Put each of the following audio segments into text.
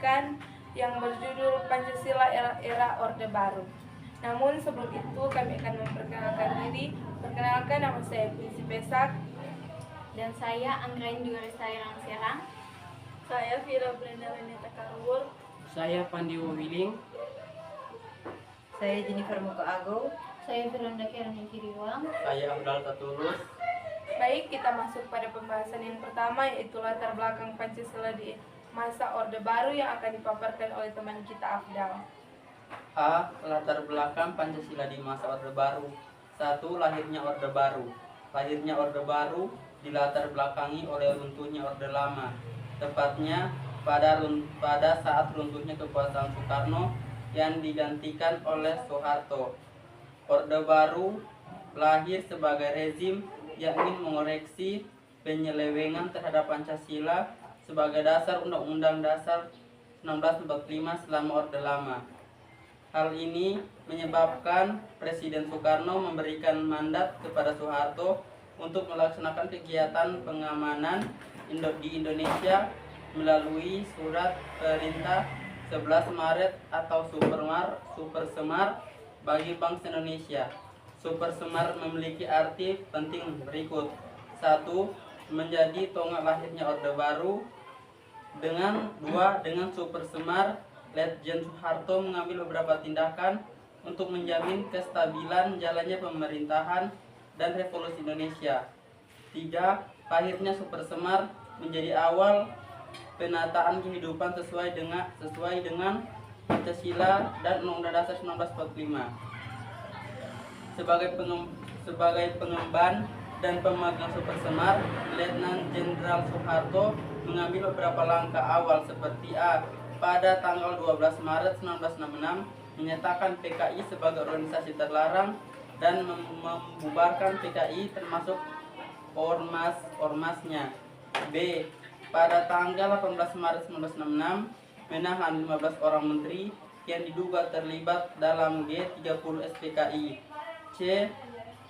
pendidikan yang berjudul Pancasila Era Orde Baru. Namun sebelum itu kami akan memperkenalkan diri. Perkenalkan, nama saya Puisi Pesak. Dan saya Anggrain Jugarisari Rangserang. Saya Vira Brenda Renata Karwur. Saya Pandiwo Wiling. Saya Jennifer Muka Ago. Saya Firanda Kirani Kiriwang. Saya Abdal Tatulus. Baik, kita masuk pada pembahasan yang pertama, yaitu latar belakang Pancasila di masa Orde Baru yang akan dipaparkan oleh teman kita Afdal. A. Latar belakang Pancasila di masa Orde Baru. 1. Lahirnya Orde Baru. Lahirnya Orde Baru dilatar belakangi oleh runtuhnya Orde Lama. Tepatnya pada saat runtuhnya kekuasaan Soekarno yang digantikan oleh Soeharto. Orde Baru lahir sebagai rezim yang ingin mengoreksi penyelewengan terhadap Pancasila sebagai dasar Undang-Undang Dasar 1945 selama Orde Lama. Hal ini menyebabkan Presiden Soekarno memberikan mandat kepada Soeharto untuk melaksanakan kegiatan pengamanan di Indonesia melalui surat perintah 11 Maret atau Supersemar bagi bangsa Indonesia. Supersemar memiliki arti penting berikut. 1. Menjadi tonggak lahirnya Orde Baru. Dengan Supersemar, Letjen Soeharto mengambil beberapa tindakan untuk menjamin kestabilan jalannya pemerintahan dan revolusi Indonesia. 3. Pahitnya Supersemar menjadi awal penataan kehidupan sesuai dengan Pancasila dan Undang-Undang Dasar 1945. Sebagai pengemban dan pemegang Supersemar, Letnan Jenderal Soeharto mengambil beberapa langkah awal seperti A. Pada tanggal 12 Maret 1966 menyatakan PKI sebagai organisasi terlarang dan membubarkan PKI termasuk ormasnya. B. Pada tanggal 18 Maret 1966 menahan 15 orang menteri yang diduga terlibat dalam G30 SPKI. C.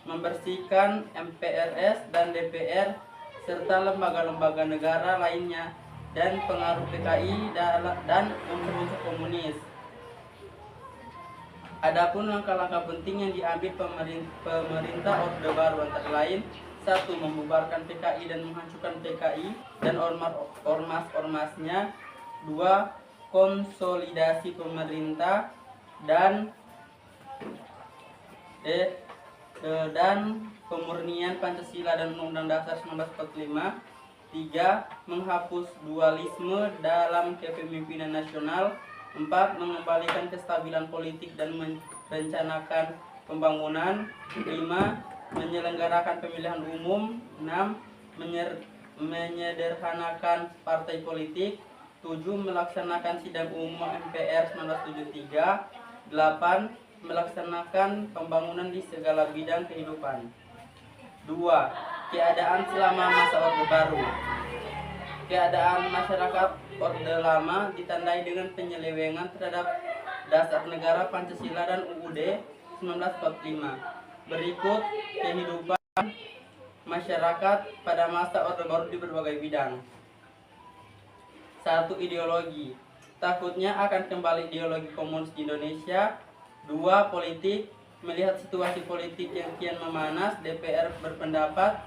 Membersihkan MPRS dan DPR serta lembaga-lembaga negara lainnya dan pengaruh PKI dan unsur-unsur komunis. Adapun langkah-langkah penting yang diambil pemerintah Orde Baru antara lain: 1. Membubarkan PKI dan menghancurkan PKI dan ormas-ormasnya. 2. Konsolidasi pemerintah dan pemurnian Pancasila dan Undang-Undang Dasar 1945. 3. Menghapus dualisme dalam kepemimpinan nasional. 4. Mengembalikan kestabilan politik dan merencanakan pembangunan. 5. Menyelenggarakan pemilihan umum. 6. Menyederhanakan partai politik. 7. Melaksanakan sidang umum MPR 1973. 8. Melaksanakan pembangunan di segala bidang kehidupan. 2. Keadaan selama masa Orde Baru. Keadaan masyarakat Orde Lama ditandai dengan penyelewengan terhadap dasar negara Pancasila dan UUD 1945. Berikut kehidupan masyarakat pada masa Orde Baru di berbagai bidang. 1. Ideologi. Takutnya akan kembali ideologi komunis di Indonesia. 2. Politik. Melihat situasi politik yang kian memanas, DPR berpendapat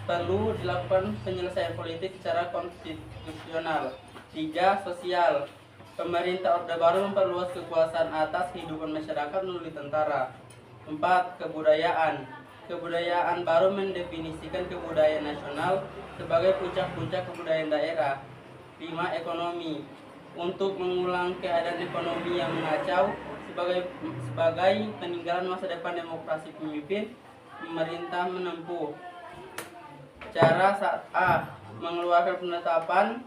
perlu dilakukan penyelesaian politik secara konstitusional. 3. Sosial. Pemerintah Orde Baru memperluas kekuasaan atas kehidupan masyarakat melalui tentara. 4. Kebudayaan. Kebudayaan baru mendefinisikan kebudayaan nasional sebagai puncak-puncak kebudayaan daerah. 5. Ekonomi. Untuk mengulang keadaan ekonomi yang mengacau sebagai peninggalan masa depan demokrasi pemimpin, pemerintah menempuh cara saat A. Mengeluarkan penetapan.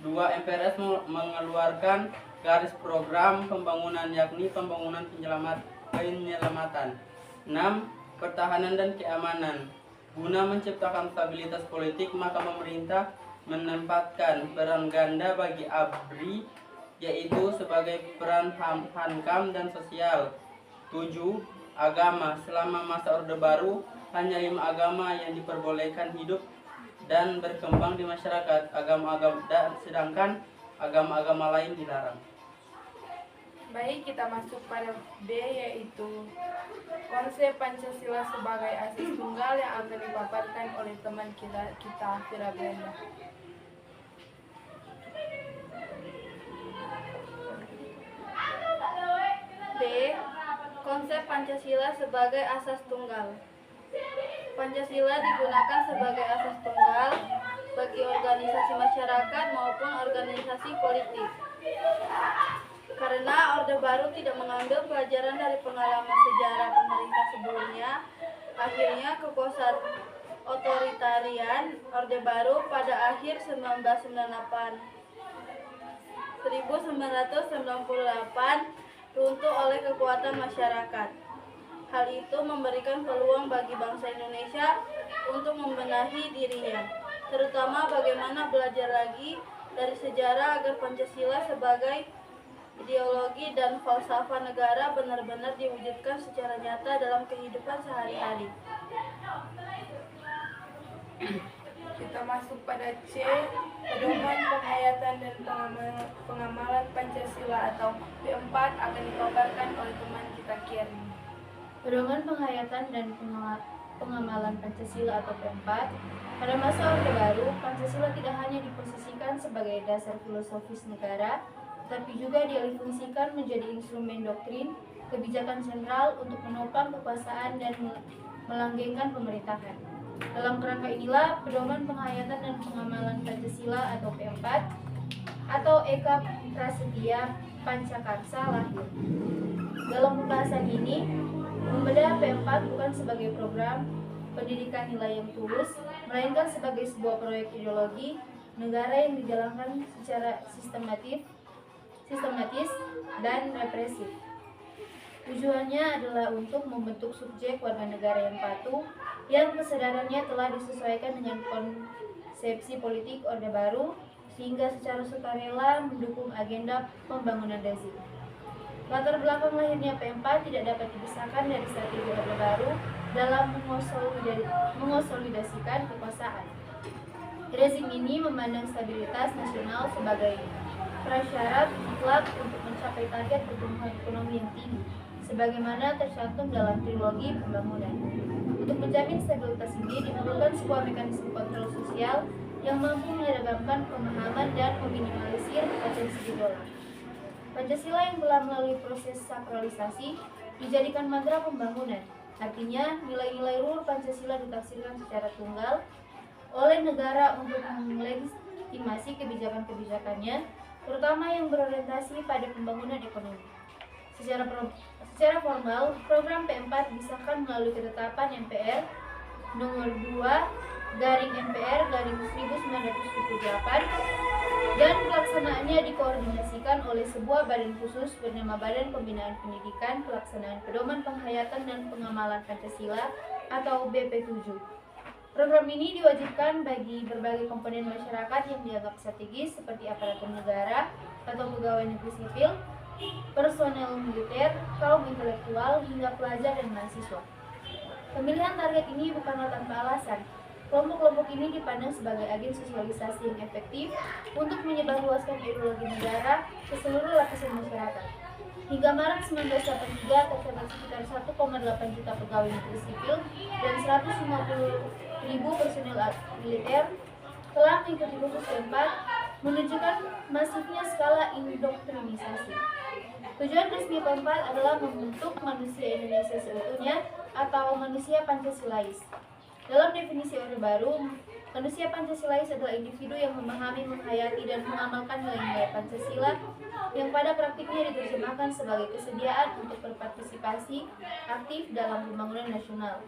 2. MPRS mengeluarkan garis program pembangunan, yakni pembangunan penyelamatan. 6. Pertahanan dan keamanan. Guna menciptakan stabilitas politik, maka pemerintah menempatkan peran ganda bagi ABRI, yaitu sebagai peran Hankam dan sosial. 7. Agama. Selama masa Orde Baru, hanya 5 agama yang diperbolehkan hidup dan berkembang di masyarakat. Sedangkan agama-agama lain dilarang. Baik, kita masuk pada B, yaitu konsep Pancasila sebagai asas tunggal yang akan dipaparkan oleh teman kita Fira Brenda. B. Konsep Pancasila sebagai asas tunggal. Pancasila digunakan sebagai asas tunggal bagi organisasi masyarakat maupun organisasi politik. Karena Orde Baru tidak mengambil pelajaran dari pengalaman sejarah pemerintah sebelumnya, akhirnya kekuasaan otoritarian Orde Baru pada akhir 1998 runtuh oleh kekuatan masyarakat. Hal itu memberikan peluang bagi bangsa Indonesia untuk membenahi dirinya, terutama bagaimana belajar lagi dari sejarah agar Pancasila sebagai ideologi dan falsafah negara benar-benar diwujudkan secara nyata dalam kehidupan sehari-hari. Kita masuk pada C, pedoman penghayatan dan pengamalan Pancasila atau P4 akan dipaparkan oleh teman kita Kirin. Pedoman penghayatan dan pengamalan Pancasila atau P4. Pada masa Orde Baru, Pancasila tidak hanya diposisikan sebagai dasar filosofis negara, tetapi juga dialihfungsikan menjadi instrumen doktrin, kebijakan sentral untuk menopang kekuasaan dan melanggengkan pemerintahan. Dalam kerangka inilah, pedoman penghayatan dan pengamalan Pancasila atau P4 atau Eka Prasetya Pancakarsa lahir. Dalam pembahasan ini, membedah P4 bukan sebagai program pendidikan nilai yang tulus, melainkan sebagai sebuah proyek ideologi negara yang dijalankan secara sistematis dan represif. Tujuannya adalah untuk membentuk subjek warga negara yang patuh, yang kesadarannya telah disesuaikan dengan konsepsi politik Orde Baru, sehingga secara sukarela mendukung agenda pembangunan rezim. Latar belakang lahirnya P4 tidak dapat dipisahkan dari strategi Orde Baru dalam mengonsolidasikan kekuasaan. Rezim ini memandang stabilitas nasional sebagai prasyarat mutlak untuk mencapai target pertumbuhan ekonomi yang tinggi, sebagaimana tercantum dalam trilogi pembangunan. Untuk menjamin stabilitas ini diperlukan sebuah mekanisme kontrol sosial yang mampu menyeragamkan pemahaman dan meminimalisir potensi gejolak. Pancasila yang telah melalui proses sakralisasi dijadikan mantra pembangunan. Artinya, nilai-nilai luhur Pancasila ditafsirkan secara tunggal oleh negara untuk melegitimasi kebijakan-kebijakannya, terutama yang berorientasi pada pembangunan ekonomi. Secara formal, program P4 disahkan melalui ketetapan MPR nomor 2/MPR/1978 dan pelaksanaannya dikoordinasikan oleh sebuah badan khusus bernama Badan Pembinaan Pendidikan Pelaksanaan Pedoman Penghayatan dan Pengamalan Pancasila atau BP7. Program ini diwajibkan bagi berbagai komponen masyarakat yang dianggap strategis seperti aparatur negara atau pegawai negeri sipil, personel militer, kaum intelektual, hingga pelajar dan mahasiswa. Pemilihan target ini bukanlah tanpa alasan. Kelompok-kelompok ini dipandang sebagai agen sosialisasi yang efektif untuk menyebarluaskan ideologi negara ke seluruh lapisan masyarakat. Hingga Maret 1983 tercatat sekitar 1,8 juta pegawai negeri sipil dan 150.000 personel militer telah mengikuti kursus P4, menunjukkan masifnya skala indoktrinisasi. Tujuan resmi P4 adalah membentuk manusia Indonesia seutuhnya atau manusia Pancasilais. Dalam definisi Orde Baru, manusia Pancasilais adalah individu yang memahami, menghayati, dan mengamalkan nilai-nilai Pancasila yang pada praktiknya diterjemahkan sebagai kesediaan untuk berpartisipasi aktif dalam pembangunan nasional.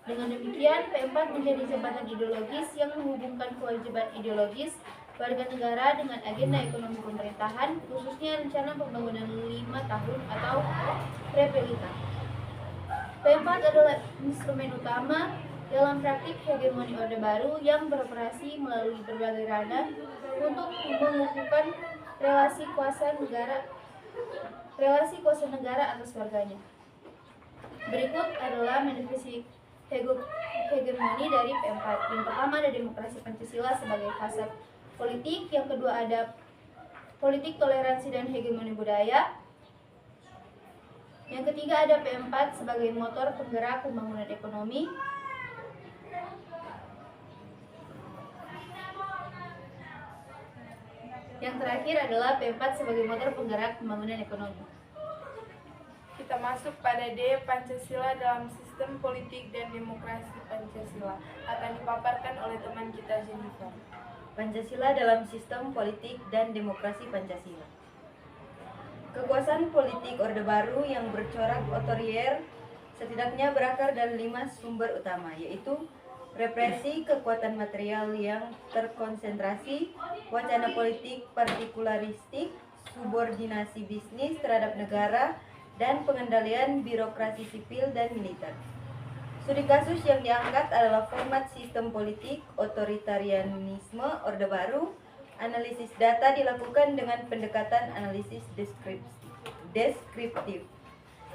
Dengan demikian, P4 menjadi jembatan ideologis yang menghubungkan kewajiban ideologis warga negara dengan agenda ekonomi pemerintahan, khususnya rencana pembangunan 5 tahun atau Repelita. P4 adalah instrumen utama dalam praktik hegemoni Orde Baru yang beroperasi melalui berbagai ranah untuk mengukuhkan relasi kuasa negara atas warganya. Berikut adalah manifestasi hegemoni dari P4. Yang pertama ada demokrasi Pancasila sebagai fasad politik, yang kedua ada politik toleransi dan hegemoni budaya. Yang ketiga ada P4 sebagai motor penggerak pembangunan ekonomi. Yang terakhir adalah P4 sebagai motor penggerak pembangunan ekonomi. Kita masuk pada D, Pancasila dalam sistem politik dan demokrasi Pancasila. Akan dipaparkan oleh teman kita Jennifer. Pancasila dalam sistem politik dan demokrasi Pancasila. Kekuasaan politik Orde Baru yang bercorak otoriter setidaknya berakar dari 5 sumber utama, yaitu represi kekuatan material yang terkonsentrasi, wacana politik partikularistik, subordinasi bisnis terhadap negara, dan pengendalian birokrasi sipil dan militer. Studi kasus yang diangkat adalah format sistem politik otoritarianisme Orde Baru. Analisis data dilakukan dengan pendekatan analisis deskriptif.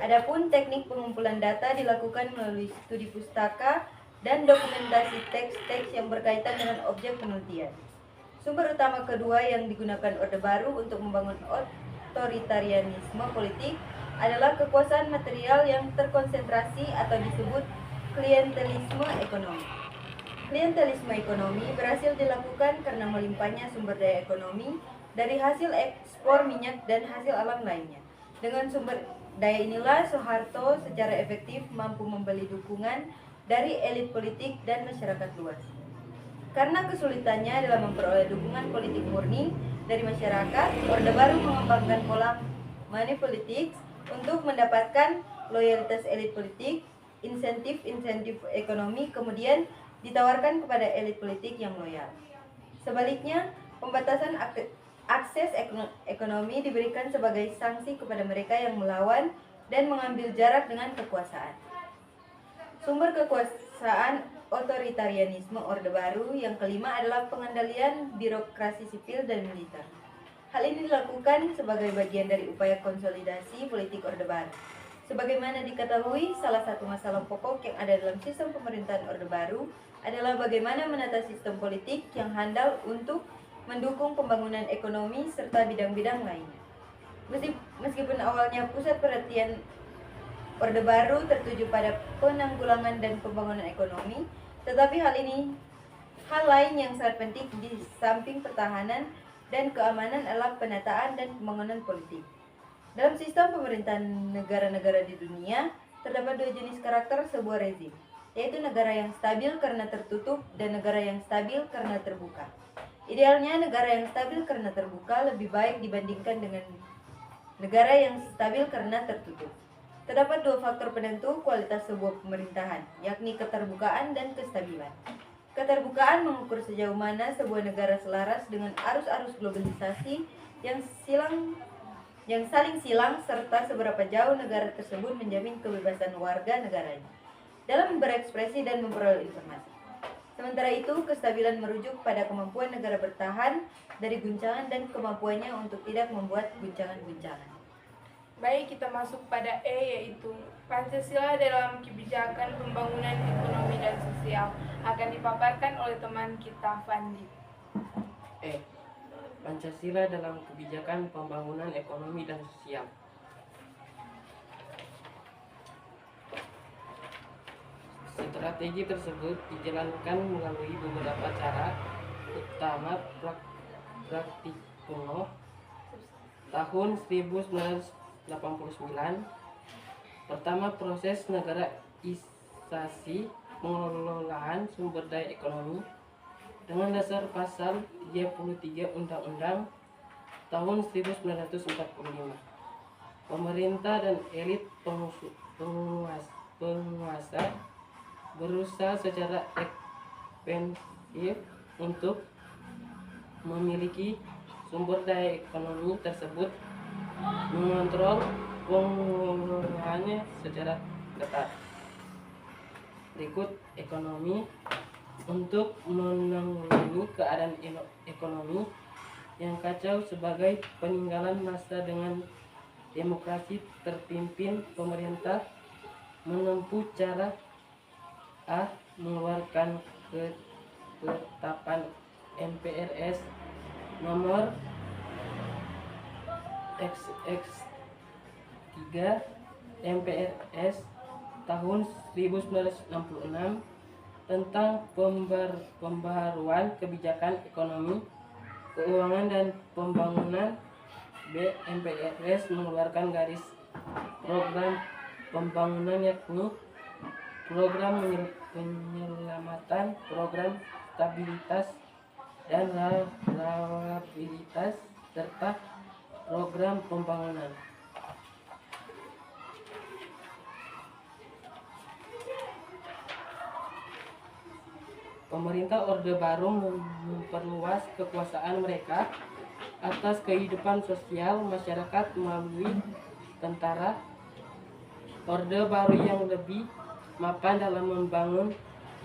Adapun teknik pengumpulan data dilakukan melalui studi pustaka dan dokumentasi teks-teks yang berkaitan dengan objek penelitian. Sumber utama kedua yang digunakan Orde Baru untuk membangun otoritarianisme politik adalah kekuasaan material yang terkonsentrasi atau disebut klientelisme ekonomi. Klientelisme ekonomi berhasil dilakukan karena melimpahnya sumber daya ekonomi dari hasil ekspor minyak dan hasil alam lainnya. Dengan sumber daya inilah Soeharto secara efektif mampu membeli dukungan dari elit politik dan masyarakat luas. Karena kesulitannya dalam memperoleh dukungan politik murni dari masyarakat, Orde Baru mengembangkan pola money politics untuk mendapatkan loyalitas elit politik. Insentif ekonomi kemudian ditawarkan kepada elit politik yang loyal. Sebaliknya, pembatasan akses ekonomi diberikan sebagai sanksi kepada mereka yang melawan dan mengambil jarak dengan kekuasaan. Sumber kekuasaan otoritarianisme Orde Baru yang kelima adalah pengendalian birokrasi sipil dan militer. Hal ini dilakukan sebagai bagian dari upaya konsolidasi politik Orde Baru. Sebagaimana diketahui, salah satu masalah pokok yang ada dalam sistem pemerintahan Orde Baru adalah bagaimana menata sistem politik yang handal untuk mendukung pembangunan ekonomi serta bidang-bidang lainnya. Meskipun awalnya pusat perhatian Orde Baru tertuju pada penanggulangan dan pembangunan ekonomi, tetapi hal lain yang sangat penting di samping pertahanan dan keamanan adalah penataan dan pembangunan politik. Dalam sistem pemerintahan negara-negara di dunia, terdapat dua jenis karakter sebuah rezim, yaitu negara yang stabil karena tertutup dan negara yang stabil karena terbuka. Idealnya, negara yang stabil karena terbuka lebih baik dibandingkan dengan negara yang stabil karena tertutup. Terdapat dua faktor penentu kualitas sebuah pemerintahan, yakni keterbukaan dan kestabilan. Keterbukaan mengukur sejauh mana sebuah negara selaras dengan arus-arus globalisasi yang saling silang serta seberapa jauh negara tersebut menjamin kebebasan warga negaranya dalam berekspresi dan memperoleh informasi. Sementara itu, kestabilan merujuk pada kemampuan negara bertahan dari guncangan dan kemampuannya untuk tidak membuat guncangan-guncangan. Baik, kita masuk pada E, yaitu Pancasila dalam kebijakan pembangunan ekonomi dan sosial. Akan dipaparkan oleh teman kita Fandi. E. Pancasila dalam kebijakan pembangunan ekonomi dan sosial. Strategi tersebut dijalankan melalui beberapa cara, utama Praktikum tahun 1989. Pertama, proses negaraisasi pengelolaan sumber daya ekonomi dengan dasar pasal 33 Undang-Undang tahun 1945. Pemerintah dan elit penguasa berusaha secara ekstensif untuk memiliki sumber daya ekonomi tersebut, mengontrol penggunaannya secara ketat. Berikut ekonomi. Untuk menanggulangi keadaan ekonomi yang kacau sebagai peninggalan masa dengan demokrasi terpimpin, pemerintah menempuh cara A. Mengeluarkan ketetapan MPRS nomor XX3 MPRS tahun 1966 tentang pembaharuan kebijakan ekonomi, keuangan dan pembangunan. MPRS mengeluarkan garis program pembangunan, yakni program penyelamatan, program stabilitas dan reliabilitas, serta program pembangunan. Pemerintah Orde Baru memperluas kekuasaan mereka atas kehidupan sosial masyarakat melalui tentara. Orde Baru yang lebih mapan dalam membangun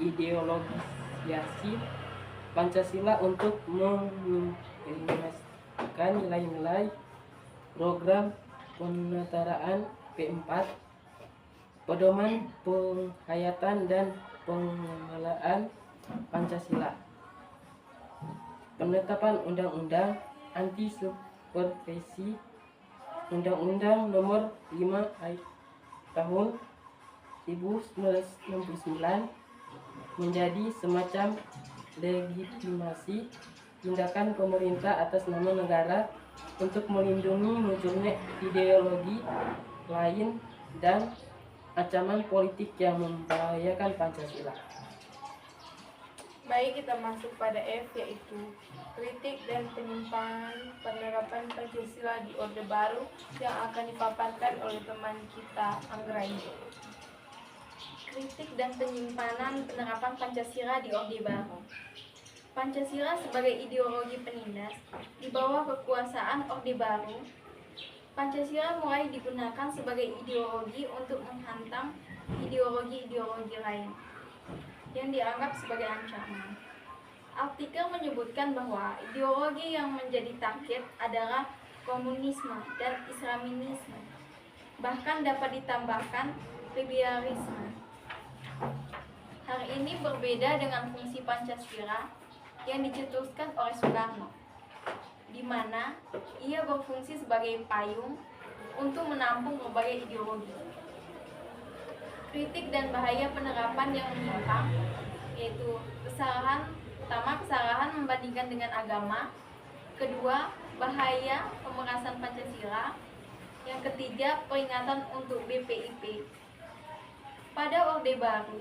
ideologisasi Pancasila untuk mengimplementasikan nilai-nilai program penetaraan P4, pedoman penghayatan dan pengelolaan Pancasila, penetapan undang-undang anti subversi, Undang-Undang Nomor 5 Tahun 1969 menjadi semacam legitimasi tindakan pemerintah atas nama negara untuk melindungi munculnya ideologi lain dan ancaman politik yang membahayakan Pancasila. Baik, kita masuk pada F, yaitu kritik dan penyimpangan penerapan Pancasila di Orde Baru yang akan dipaparkan oleh teman kita, Anggraini. Kritik dan penyimpanan penerapan Pancasila di Orde Baru. Pancasila sebagai ideologi penindas di bawah kekuasaan Orde Baru. Pancasila mulai digunakan sebagai ideologi untuk menghantam ideologi-ideologi lain yang dianggap sebagai ancaman. Artikel menyebutkan bahwa ideologi yang menjadi target adalah komunisme dan Islamisme. Bahkan dapat ditambahkan liberalisme. Hal ini berbeda dengan fungsi Pancasila yang dicetuskan oleh Soekarno, di mana ia berfungsi sebagai payung untuk menampung berbagai ideologi. Kritik dan bahaya penerapan yang menyimpang, yaitu kesalahan membandingkan dengan agama, kedua, bahaya pemerasan Pancasila, yang ketiga, peringatan untuk BPIP. Pada Orde Baru,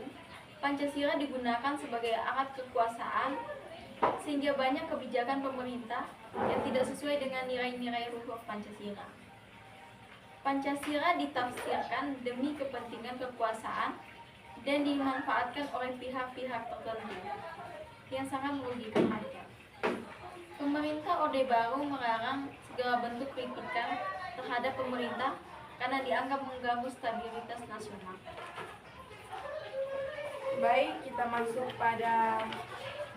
Pancasila digunakan sebagai alat kekuasaan sehingga banyak kebijakan pemerintah yang tidak sesuai dengan nilai-nilai luhur Pancasila. Pancasila ditafsirkan demi kepentingan kekuasaan dan dimanfaatkan oleh pihak-pihak tertentu yang sangat merugikan rakyat. Pemerintah Orde Baru melarang segala bentuk kritikan terhadap pemerintah karena dianggap mengganggu stabilitas nasional. Baik, kita masuk pada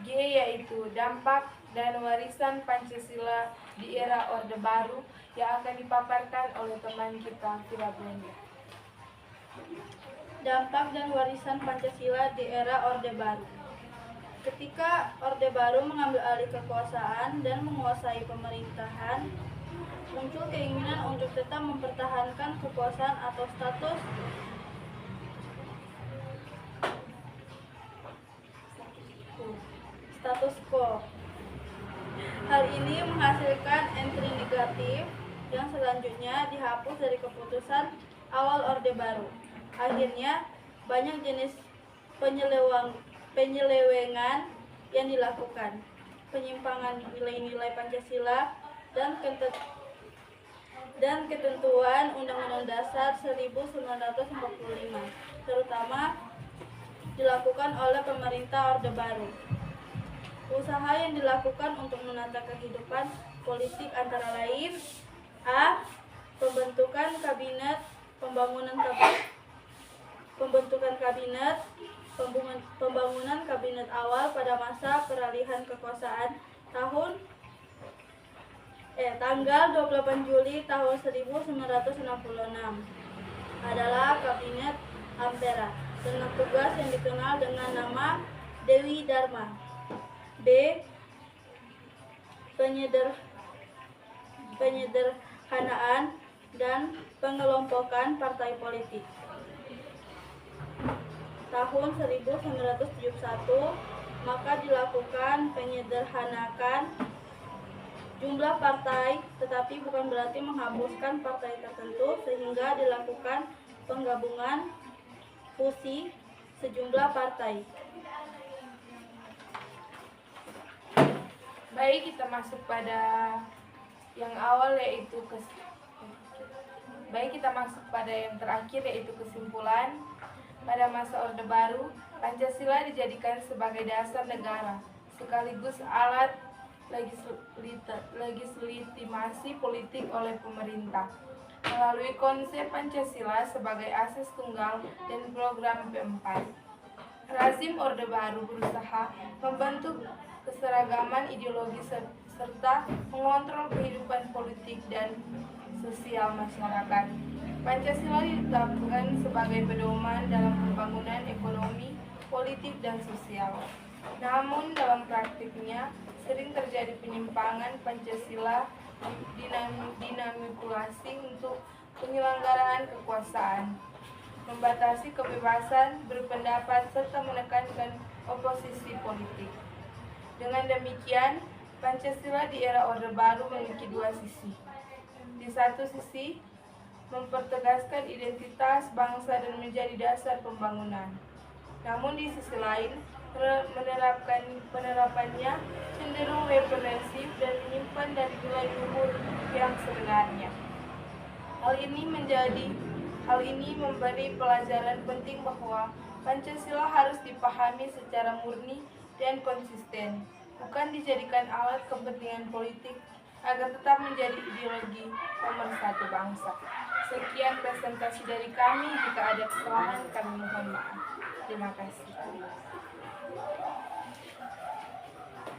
G, yaitu dampak dan warisan Pancasila di era Orde Baru yang akan dipaparkan oleh teman kita, Vira Blenda. Dampak dan warisan Pancasila di era Orde Baru. Ketika Orde Baru mengambil alih kekuasaan dan menguasai pemerintahan, muncul keinginan untuk tetap mempertahankan kekuasaan atau status quo. Hal ini menghasilkan entry negatif yang selanjutnya dihapus dari keputusan awal Orde Baru. Akhirnya, banyak jenis penyelewengan yang dilakukan, penyimpangan nilai-nilai Pancasila dan ketentuan Undang-Undang Dasar 1945, terutama dilakukan oleh pemerintah Orde Baru. Usaha yang dilakukan untuk menata kehidupan politik antara lain: A. Pembentukan kabinet, pembangunan kabinet awal pada masa peralihan kekuasaan tanggal 28 Juli tahun 1966 adalah Kabinet Ampera dengan tugas yang dikenal dengan nama Dewi Dharma. B. Penyederhanaan dan pengelompokan partai politik. Tahun 1971, maka dilakukan penyederhanakan jumlah partai, tetapi bukan berarti menghapuskan partai tertentu, sehingga dilakukan penggabungan fusi sejumlah partai. Baik, kita masuk pada yang awal yaitu yang terakhir yaitu kesimpulan. Pada masa Orde Baru, Pancasila dijadikan sebagai dasar negara sekaligus alat legitimasi politik oleh pemerintah melalui konsep Pancasila sebagai asas tunggal dan program P4. Rezim Orde Baru berusaha membentuk keseragaman ideologi serta mengontrol kehidupan politik dan sosial masyarakat. Pancasila ditetapkan sebagai pedoman dalam pembangunan ekonomi, politik, dan sosial. Namun dalam praktiknya sering terjadi penyimpangan Pancasila dimanipulasi untuk penyelenggaraan kekuasaan, membatasi kebebasan berpendapat serta menekankan oposisi politik. Dengan demikian, Pancasila di era Orde Baru memiliki dua sisi. Di satu sisi, mempertegaskan identitas bangsa dan menjadi dasar pembangunan. Namun di sisi lain, penerapannya cenderung represif dan menyimpan dari nilai luhur yang sebenarnya. Hal ini memberi pelajaran penting bahwa Pancasila harus dipahami secara murni dan konsisten, bukan dijadikan alat kepentingan politik agar tetap menjadi ideologi pemersatu bangsa. Sekian presentasi dari kami. Jika ada kesalahan, kami mohon maaf. Terima kasih.